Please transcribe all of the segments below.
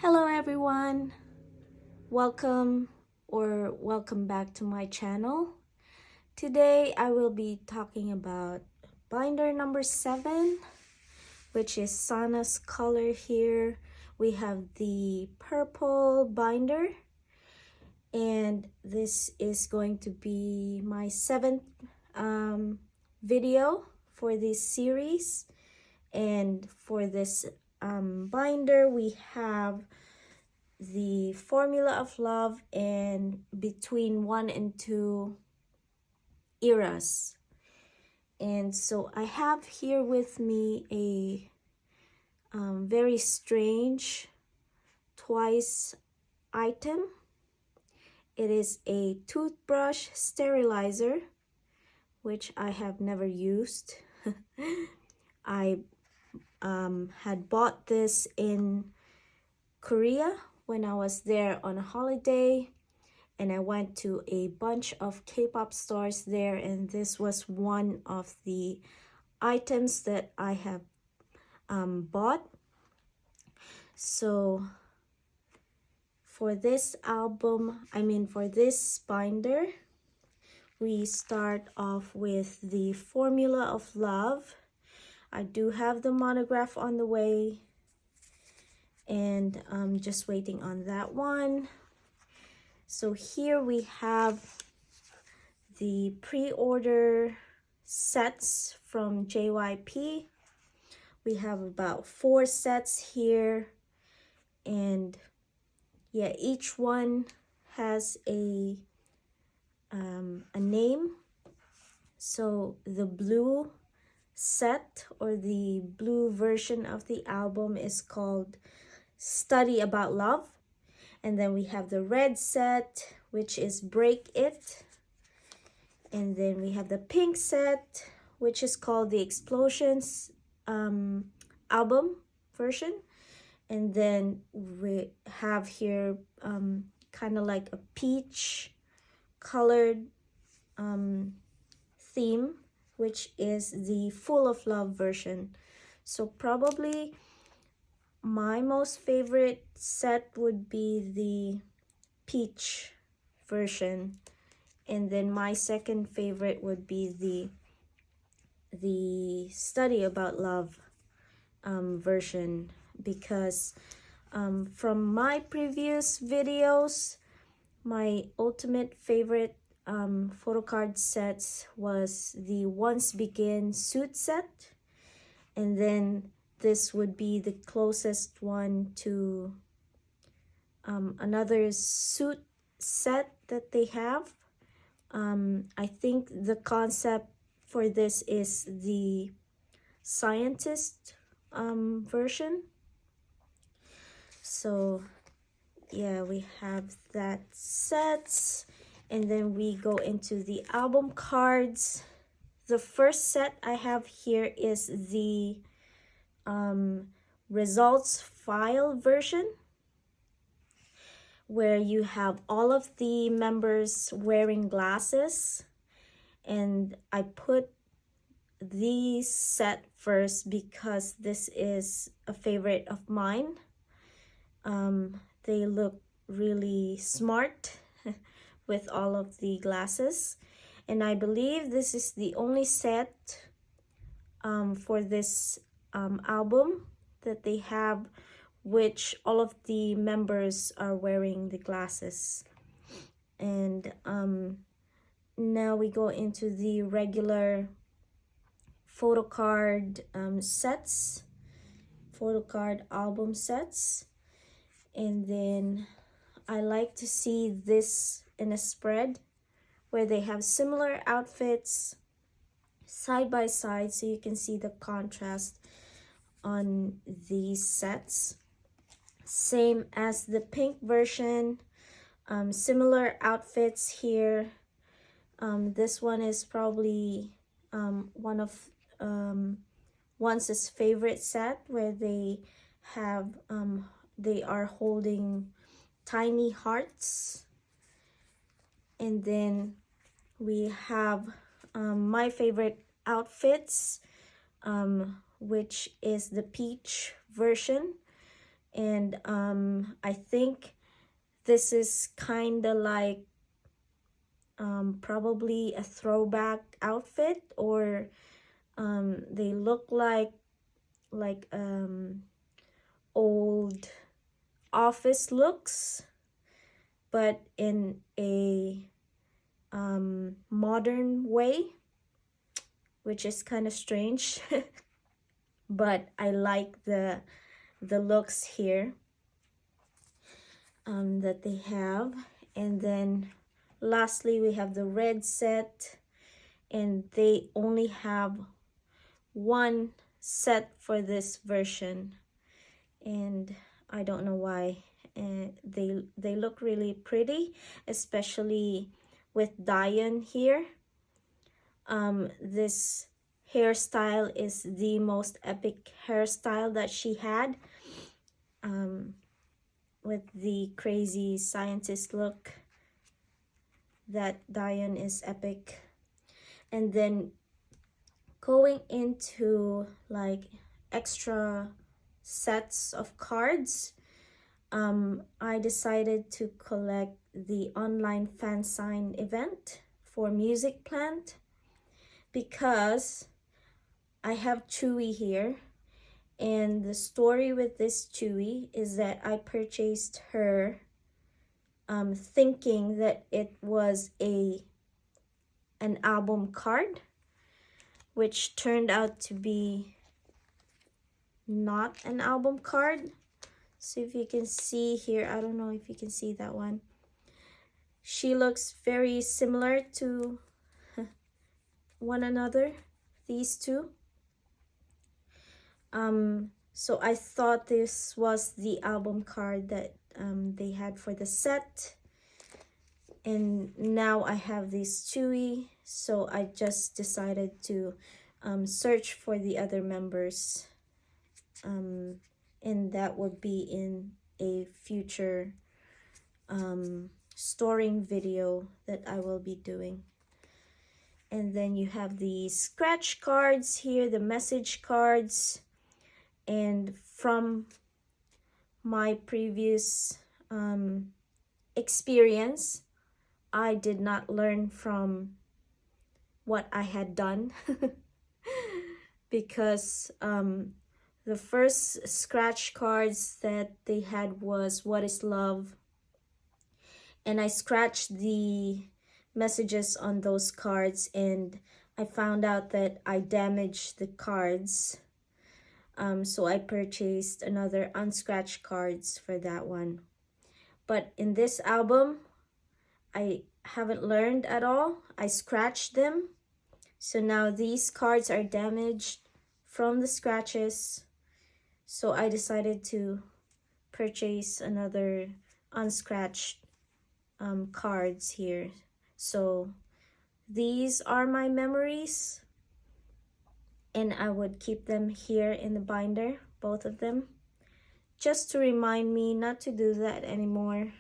Hello everyone, welcome back to my channel. Today I will be talking about binder number 7, which is Sana's color. Here we have the purple binder, and this is going to be my 7th video for this series. And for this binder we have the Formula of Love and Between 1 and 2 eras. And so I have here with me a very strange Twice item. It is a toothbrush sterilizer, which I have never used. I had bought this in Korea when I was there on a holiday, and I went to a bunch of K-pop stores there, and this was one of the items that I have bought. So for this for this binder, we start off with the Formula of Love. I do have the monograph on the way, and I'm just waiting on that one. So here we have the pre-order sets from JYP. We have about 4 sets here, and yeah, each one has a name. So the blue set, or the blue version of the album, is called Study About Love. And then we have the red set, which is Break It. And then we have the pink set, which is called the Explosions album version. And then we have here kind of like a peach colored theme, which is the Full of Love version. So probably my most favorite set would be the peach version, and then my second favorite would be the Study About Love version, because from my previous videos, my ultimate favorite photocard sets was the Once Begin suit set, and then this would be the closest one to another suit set that they have. I think the concept for this is the scientist version. So yeah, we have that sets, and then we go into the album cards. The first set I have here is the results file version, where you have all of the members wearing glasses, and I put the set first because this is a favorite of mine. They look really smart with all of the glasses, and I believe this is the only set for this album that they have, which all of the members are wearing the glasses. And now we go into the regular photocard sets, photocard album sets. And then I like to see this in a spread where they have similar outfits side by side, so you can see the contrast on these sets. Same as the pink version, similar outfits here. This one is probably one of Once's favorite set, where they have they are holding tiny hearts. And then we have my favorite outfits, which is the peach version. And I think this is kind of like probably a throwback outfit, or they look like old office looks, but in a modern way, which is kind of strange. But I like the looks here that they have. And then lastly, we have the red set, and they only have one set for this version, and I don't know why. They look really pretty, especially with Diane here. This hairstyle is the most epic hairstyle that she had, with the crazy scientist look. That Diane is epic. And then going into like extra sets of cards, I decided to collect the online fan sign event for Music Plant, because I have Chewy here, and the story with this Chewy is that I purchased her thinking that it was an album card, which turned out to be not an album card. So if you can see here, I don't know if you can see that one. She looks very similar to one another, these two. So I thought this was the album card that they had for the set. And now I have this Chewy, so I just decided to search for the other members. And that would be in a future storing video that I will be doing. And then you have the scratch cards here, the message cards. And from my previous experience, I did not learn from what I had done because the first scratch cards that they had was What is Love, and I scratched the messages on those cards, and I found out that I damaged the cards. So I purchased another unscratched cards for that one. But in this album, I haven't learned at all. I scratched them. So now these cards are damaged from the scratches. So I decided to purchase another unscratched cards here. So these are my memories, and I would keep them here in the binder, both of them, just to remind me not to do that anymore.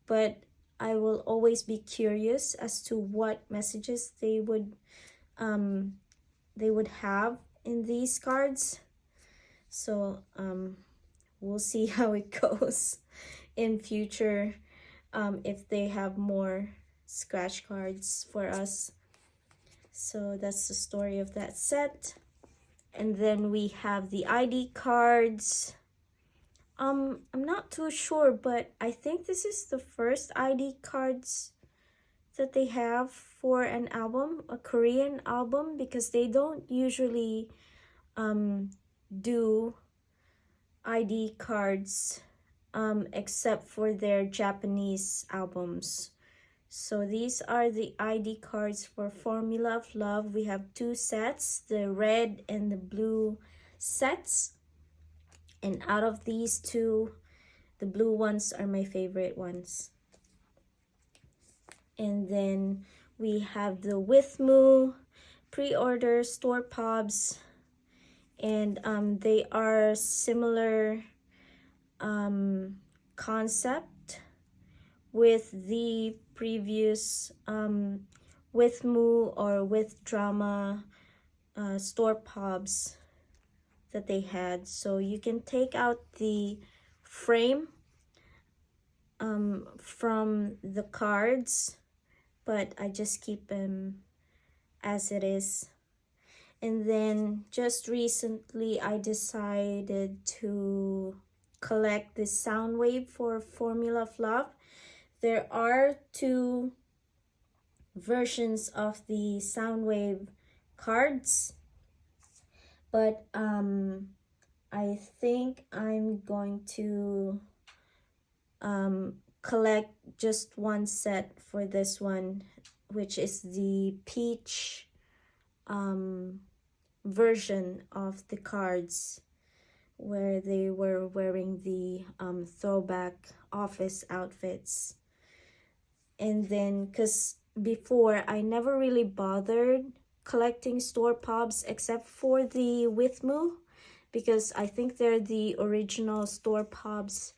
But I will always be curious as to what messages they would have in these cards. So we'll see how it goes in future, if they have more scratch cards for us. So that's the story of that set. And then we have the ID cards. I'm not too sure, but I think this is the first ID cards that they have for an album, a Korean album, because they don't usually do ID cards except for their Japanese albums. So these are the ID cards for Formula of Love. We have two sets, the red and the blue sets. And out of these two, the blue ones are my favorite ones. And then we have the With Moo, pre-order, store pubs. And they are similar concept with the previous With Moo or With Drama store pubs. that they had. So you can take out the frame from the cards, but I just keep them as it is. And then just recently I decided to collect this sound wave for Formula of Love. There are two versions of the sound wave cards, but I think I'm going to collect just one set for this one, which is the peach version of the cards, where they were wearing the throwback office outfits. And then, because before I never really bothered collecting store pubs except for the Withmu, because I think they're the original store pubs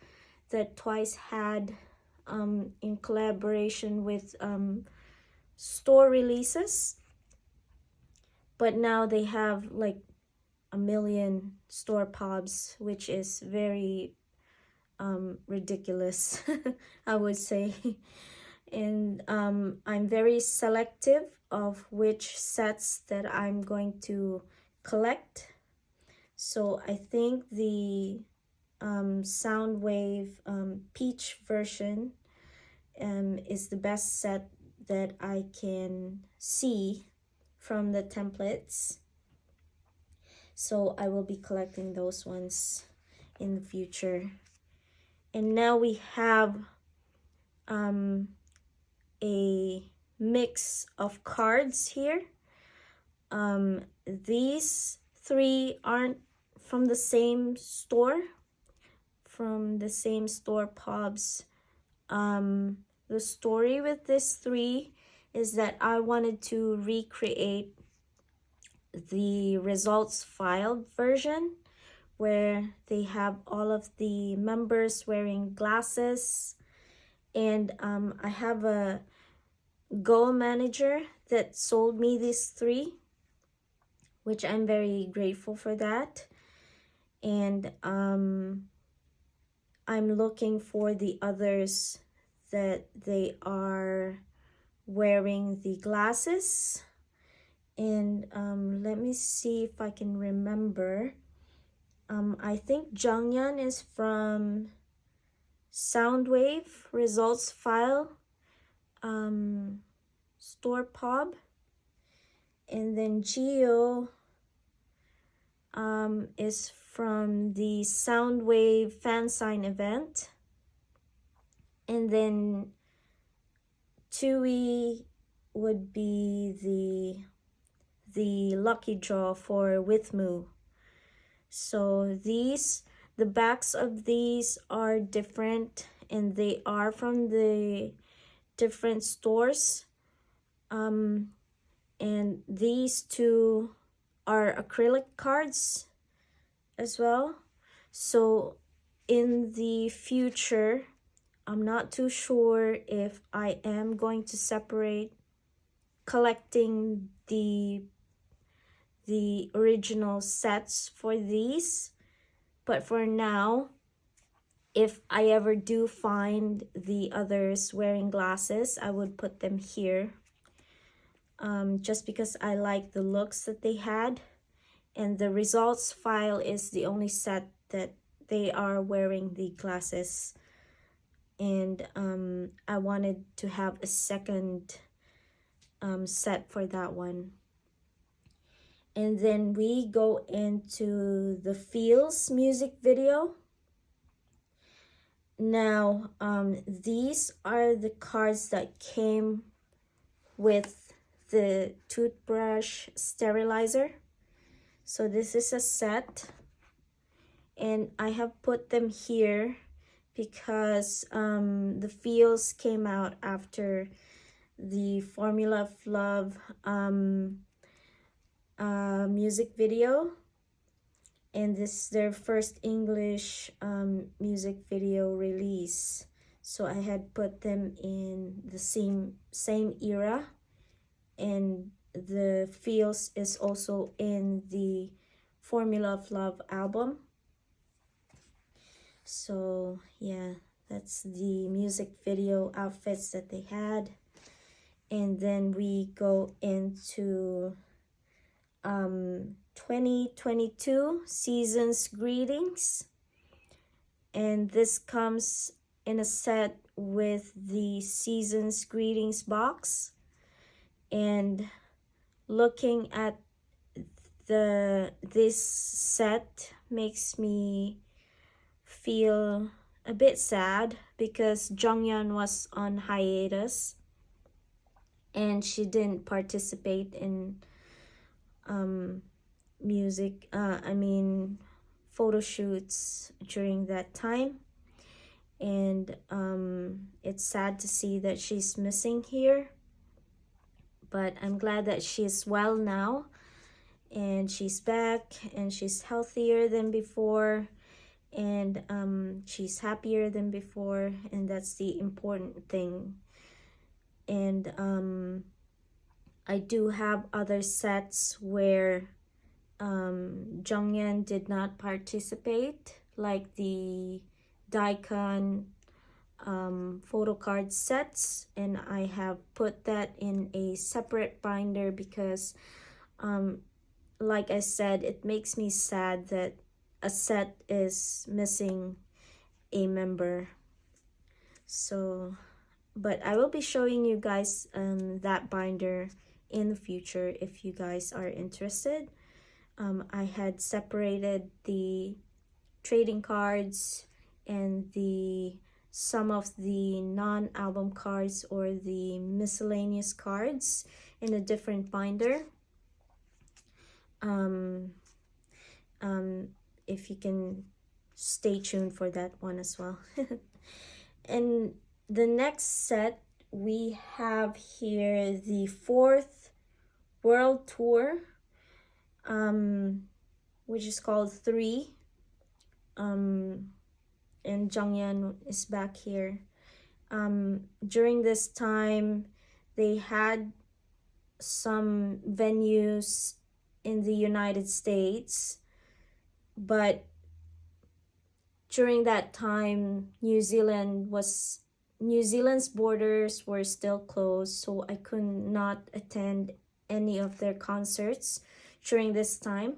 that Twice had in collaboration with store releases. But now they have like a million store pubs, which is very ridiculous, I would say. And I'm very selective of which sets that I'm going to collect. So I think the Soundwave peach version is the best set that I can see from the templates. So I will be collecting those ones in the future. And now we have a mix of cards here. These three aren't from the same store, pubs. The story with this three is that I wanted to recreate the results filed version, where they have all of the members wearing glasses. And I have a Go manager that sold me these three, which I'm very grateful for that. And I'm looking for the others that they are wearing the glasses. And let me see if I can remember. I think Junghyun is from Soundwave results file store pub, and then Geo is from the Soundwave fan sign event, and then Tui would be the lucky draw for Withmu. So the backs of these are different, and they are from the different stores. And these two are acrylic cards as well. So in the future, I'm not too sure if I am going to separate collecting the original sets for these. But for now, if I ever do find the others wearing glasses, I would put them here. Just because I like the looks that they had. And the results file is the only set that they are wearing the glasses. And I wanted to have a second set for that one. And then we go into the Feels music video. Now, these are the cards that came with the toothbrush sterilizer. So this is a set, and I have put them here because the Feels came out after the Formula of Love music video, and this is their first English music video release. So I had put them in the same era, and the Feels is also in the Formula of Love album. So yeah, that's the music video outfits that they had. And then we go into 2022 season's greetings, and this comes in a set with the season's greetings box. And looking at this set makes me feel a bit sad because Jonghyun was on hiatus and she didn't participate in photo shoots during that time. And it's sad to see that she's missing here, but I'm glad that she's well now and she's back and she's healthier than before, and she's happier than before, and that's the important thing. And I do have other sets where Jonghyun did not participate, like the Daikon photocard sets, and I have put that in a separate binder because like I said, it makes me sad that a set is missing a member. So, but I will be showing you guys that binder in the future if you guys are interested. I had separated the trading cards and some of the non-album cards or the miscellaneous cards in a different binder. If you can stay tuned for that one as well. And the next set we have here the 4th World Tour, which is called 3. And Jonghyun is back here. During this time, they had some venues in the United States, but during that time, New Zealand's borders were still closed, so I could not attend any of their concerts during this time.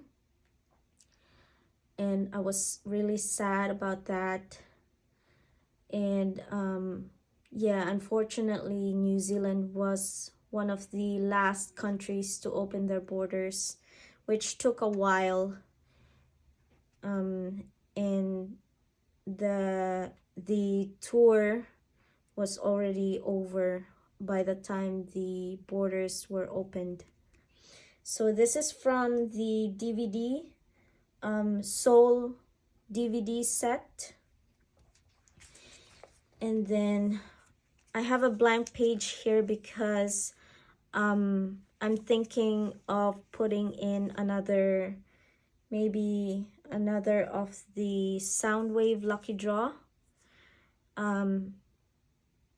And I was really sad about that. And yeah, unfortunately, New Zealand was one of the last countries to open their borders, which took a while. And the tour was already over by the time the borders were opened. So this is from the DVD, Seoul DVD set. And then I have a blank page here because I'm thinking of putting in maybe another of the Soundwave Lucky Draw.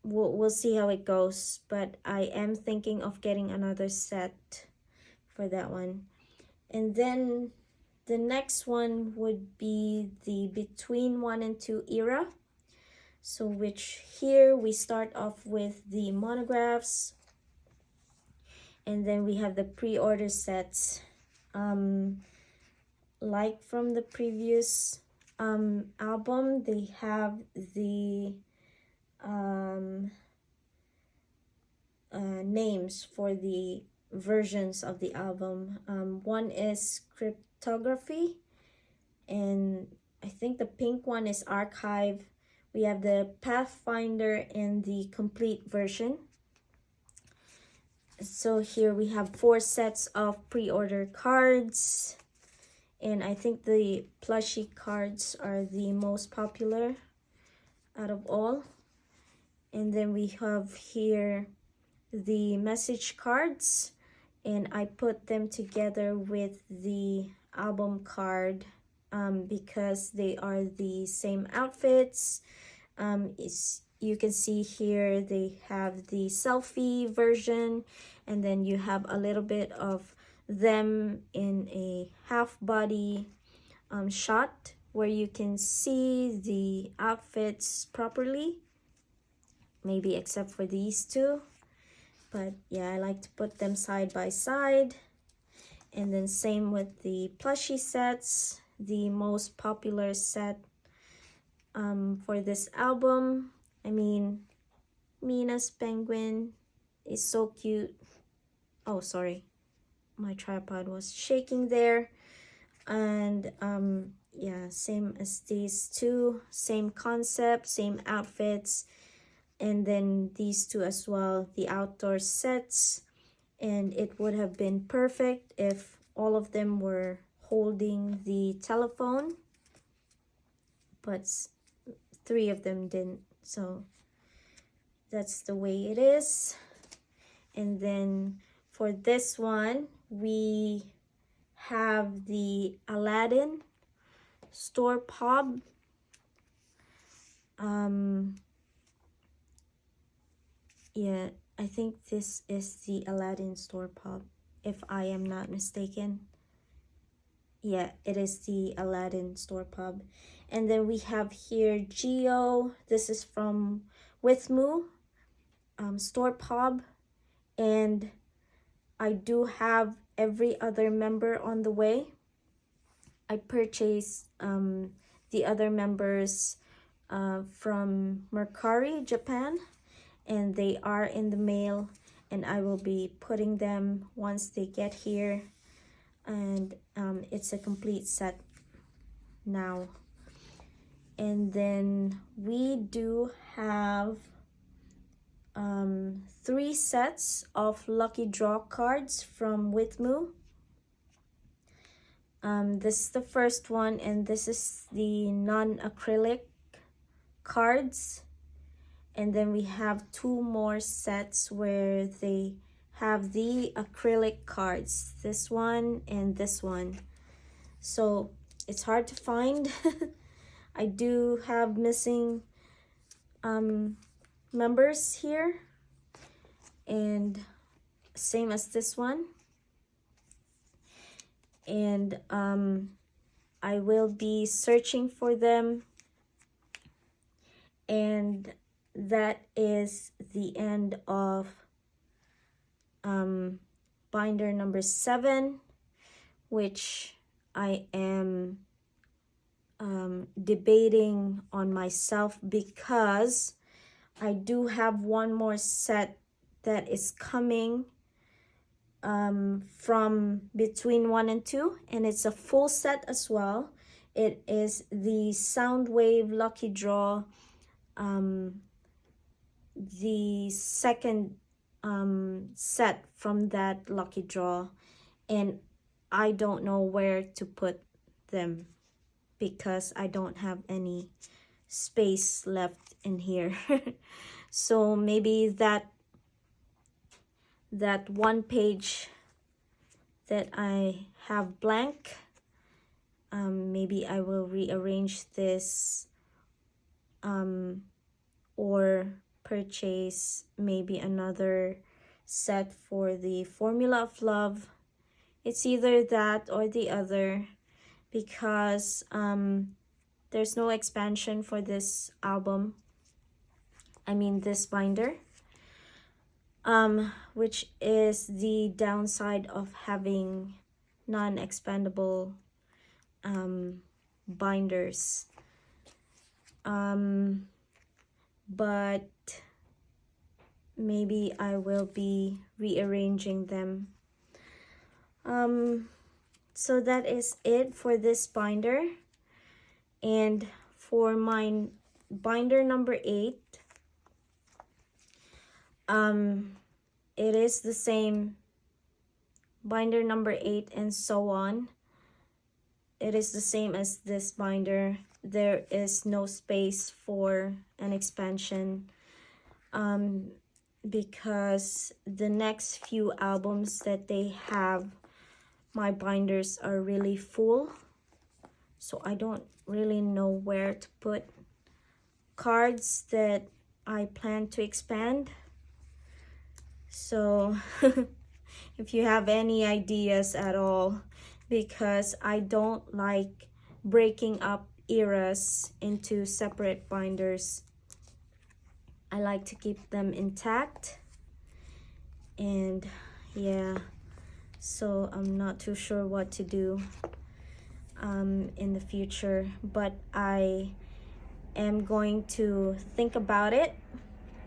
We'll see how it goes, but I am thinking of getting another set for that one. And then the next one would be the Between 1 and 2 era. So which here we start off with the monographs, and then we have the pre-order sets. Like from the previous album, they have the names for the versions of the album. One is Cryptography, and I think the pink one is Archive. We have the Pathfinder and the complete version. So here we have 4 sets of pre-order cards, and I think the plushie cards are the most popular out of all. And then we have here the message cards, and I put them together with the album card because they are the same outfits. You can see here they have the selfie version, and then you have a little bit of them in a half body shot where you can see the outfits properly, maybe except for these two. But yeah, I like to put them side by side. And then same with the plushie sets. The most popular set for this album, I mean, Mina's penguin is so cute. Oh, sorry, my tripod was shaking there. And yeah, same as these two, same concept, same outfits. And then these two as well, the outdoor sets. And it would have been perfect if all of them were holding the telephone, but 3 of them didn't, so that's the way it is. And then for this one, we have the Aladdin store pub. Yeah, I think this is the Aladdin store pub, if I am not mistaken. Yeah, it is the Aladdin store pub. And then we have here Geo. This is from Withmoo store pub. And I do have every other member on the way. I purchased the other members from Mercari, Japan, and they are in the mail, and I will be putting them once they get here. And it's a complete set now. And then we do have 3 sets of lucky draw cards from Withmoo. This is the first one, and this is the non-acrylic cards. And then we have 2 more sets where they have the acrylic cards, this one and this one. So it's hard to find. I do have missing members here, and same as this one. And I will be searching for them. And that is the end of binder number 7, which I am debating on myself, because I do have one more set that is coming from between 1 and 2, and it's a full set as well. It is the Soundwave Lucky Draw, the second set from that lucky draw, and I don't know where to put them because I don't have any space left in here. So maybe that one page that I have blank, maybe I will rearrange this or purchase maybe another set for the Formula of Love. It's either that or the other, because there's no expansion for this album, I mean this binder, which is the downside of having non-expandable binders. But maybe I will be rearranging them. So that is it for this binder. And for my binder number 8, it is the same binder number 8 and so on. It is the same as this binder. There is no space for an expansion, because the next few albums that they have, my binders are really full, so I don't really know where to put cards that I plan to expand. So if you have any ideas at all, because I don't like breaking up eras into separate binders. I like to keep them intact. And yeah, so I'm not too sure what to do in the future, but I am going to think about it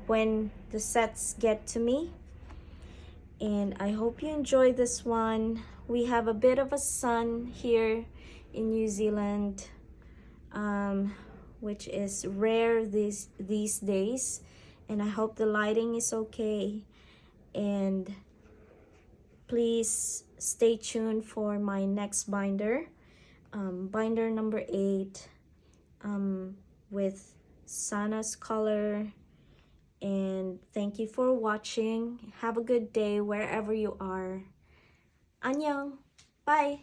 when the sets get to me. And I hope you enjoy this one. We have a bit of a sun here in New Zealand, which is rare these days, and I hope the lighting is okay. And please stay tuned for my next binder, binder number 8, with Sana's color. And thank you for watching. Have a good day wherever you are. Annyeong. Bye.